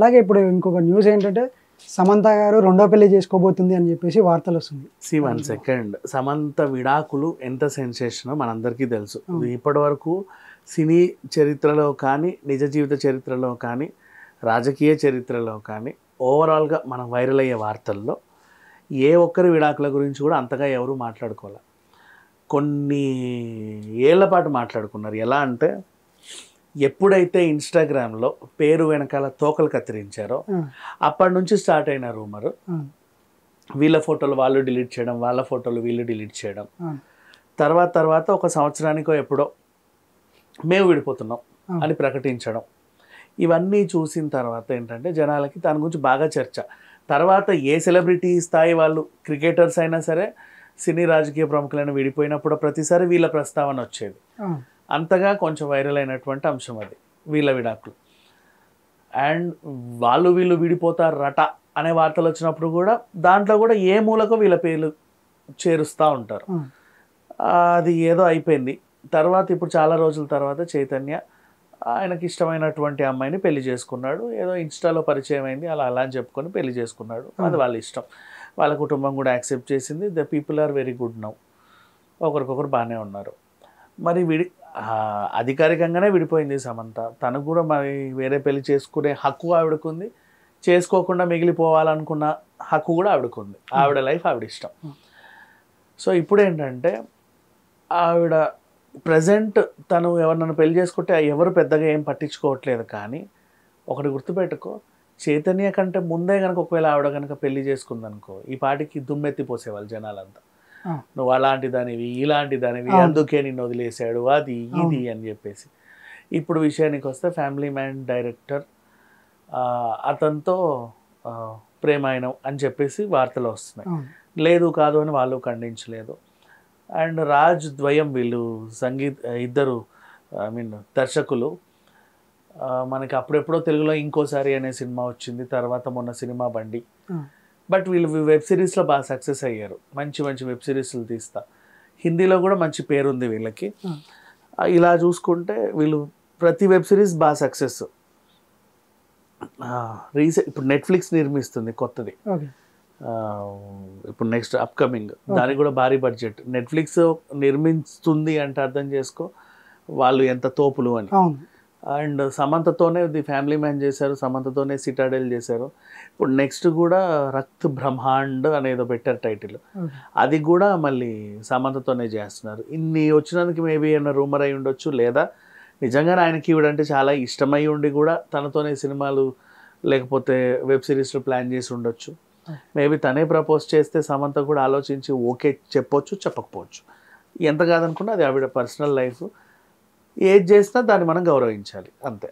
అలాగే ఇప్పుడు ఇంకొక న్యూస్ ఏంటంటే సమంత గారు రెండో పెళ్లి చేసుకోబోతుంది అని చెప్పేసి వార్తలు వస్తుంది. సి 1 సెకండ్, సమంత విడాకులు ఎంత సెన్సేషనో మనందరికీ తెలుసు. ఇప్పటి వరకు సినీ చరిత్రలో కానీ, నిజ జీవిత చరిత్రలో కానీ, రాజకీయ చరిత్రలో కానీ ఓవరాల్గా మనం వైరల్ అయ్యే వార్తల్లో ఏ ఒక్కరి విడాకుల గురించి కూడా అంతగా ఎవరు మాట్లాడుకోవాలి. కొన్ని ఏళ్ల పాటు మాట్లాడుకున్నారు. ఎలా అంటే ఎప్పుడైతే ఇన్స్టాగ్రామ్లో పేరు వెనకాల తోకలు కత్తిరించారో అప్పటి నుంచి స్టార్ట్ అయిన రూమరు వీళ్ళ ఫోటోలు వాళ్ళు డిలీట్ చేయడం, వాళ్ళ ఫోటోలు వీళ్ళు డిలీట్ చేయడం. తర్వాత ఒక సంవత్సరానికో ఎప్పుడో మేము విడిపోతున్నాం అని ప్రకటించడం. ఇవన్నీ చూసిన తర్వాత ఏంటంటే జనాలకి దాని గురించి బాగా చర్చ. తర్వాత ఏ సెలబ్రిటీ స్థాయి వాళ్ళు, క్రికెటర్స్ అయినా సరే, సినీ రాజకీయ ప్రముఖులైన విడిపోయినప్పుడు ప్రతిసారి వీళ్ళ ప్రస్తావన వచ్చేది. అంతగా కొంచెం వైరల్ అయినటువంటి అంశం అది వీళ్ళ విడాకులు. అండ్ వాళ్ళు వీళ్ళు విడిపోతారట అనే వార్తలు వచ్చినప్పుడు కూడా దాంట్లో కూడా ఏ మూలకో వీళ్ళ పేర్లు చేరుస్తూ ఉంటారు. అది ఏదో అయిపోయింది. తర్వాత ఇప్పుడు చాలా రోజుల తర్వాత చైతన్య ఆయనకి ఇష్టమైనటువంటి అమ్మాయిని పెళ్లి చేసుకున్నాడు. ఏదో ఇన్స్టాలో పరిచయం అయింది, అలా అని చెప్పుకొని పెళ్లి చేసుకున్నాడు. అది వాళ్ళ ఇష్టం. వాళ్ళ కుటుంబం కూడా యాక్సెప్ట్ చేసింది. The people are very good now. ఒకరికొకరు బాగానే ఉన్నారు. మరి అధికారికంగానే విడిపోయింది సమంత. తనకు కూడా మరి వేరే పెళ్లి చేసుకునే హక్కు ఆవిడకుంది. చేసుకోకుండా మిగిలిపోవాలనుకున్న హక్కు కూడా ఆవిడకుంది. ఆవిడ లైఫ్ ఆవిడ ఇష్టం. సో ఇప్పుడు ఏంటంటే ఆవిడ ప్రజెంట్ తను ఎవరినైనా పెళ్లి చేసుకుంటే ఎవరు పెద్దగా ఏం పట్టించుకోవట్లేదు. కానీ ఒకటి గుర్తుపెట్టుకో, చైతన్య కంటే ముందే కనుక ఒకవేళ ఆవిడ కనుక పెళ్లి చేసుకుందనుకో ఈ పాటికి దుమ్మెత్తిపోసేవాళ్ళు జనాలంతా. నువ్వు అలాంటి దానివి, ఇలాంటి దానివి, అందుకే నిన్ను వదిలేశాడు, అది ఇది అని చెప్పేసి. ఇప్పుడు విషయానికి వస్తే ఫ్యామిలీ మ్యాన్ డైరెక్టర్ అతనితో ప్రేమాయణం అని చెప్పేసి వార్తలు వస్తున్నాయి. లేదు కాదు అని వాళ్ళు ఖండించలేదు. అండ్ రాజ్ ద్వయం వీళ్ళు ఇద్దరు దర్శకులు. మనకి అప్పుడెప్పుడో తెలుగులో ఇంకోసారి అనే సినిమా వచ్చింది, తర్వాత మొన్న సినిమా బండి. బట్ వీళ్ళు వెబ్ సిరీస్లో బాగా సక్సెస్ అయ్యారు. మంచి వెబ్ సిరీస్లు తీస్తా. హిందీలో కూడా మంచి పేరుంది వీళ్ళకి. ఇలా చూసుకుంటే వీళ్ళు ప్రతి వెబ్ సిరీస్ బాగా సక్సెస్. ఇప్పుడు నెట్ఫ్లిక్స్ నిర్మిస్తుంది కొత్తది, ఇప్పుడు నెక్స్ట్ అప్కమింగ్, దానికి కూడా భారీ బడ్జెట్. నెట్ఫ్లిక్స్ నిర్మిస్తుంది అంటే అర్థం చేసుకో వాళ్ళు ఎంత తోపులు అని. అండ్ సమంతతోనే ది ఫ్యామిలీ మ్యాన్ చేశారు, సమంతతోనే సిటాడెల్ చేశారు. ఇప్పుడు నెక్స్ట్ కూడా రక్త్ బ్రహ్మాండ్ అనేదో పెట్టారు టైటిల్, అది కూడా మళ్ళీ సమంతతోనే చేస్తున్నారు. ఇన్ని వచ్చినందుకు మేబీ ఏమైనా రూమర్ అయి ఉండొచ్చు, లేదా నిజంగానే ఆయనకి ఇవిడంటే చాలా ఇష్టమై ఉండి కూడా తనతోనే సినిమాలు లేకపోతే వెబ్ సిరీస్లు ప్లాన్ చేసి ఉండొచ్చు. మేబీ తనే ప్రపోజ్ చేస్తే సమంత కూడా ఆలోచించి ఓకే చెప్పొచ్చు, చెప్పకపోవచ్చు. ఎంత కాదనుకున్నా అది ఆవిడ పర్సనల్ లైఫ్. ఏది చేసినా దాన్ని మనం గౌరవించాలి అంతే.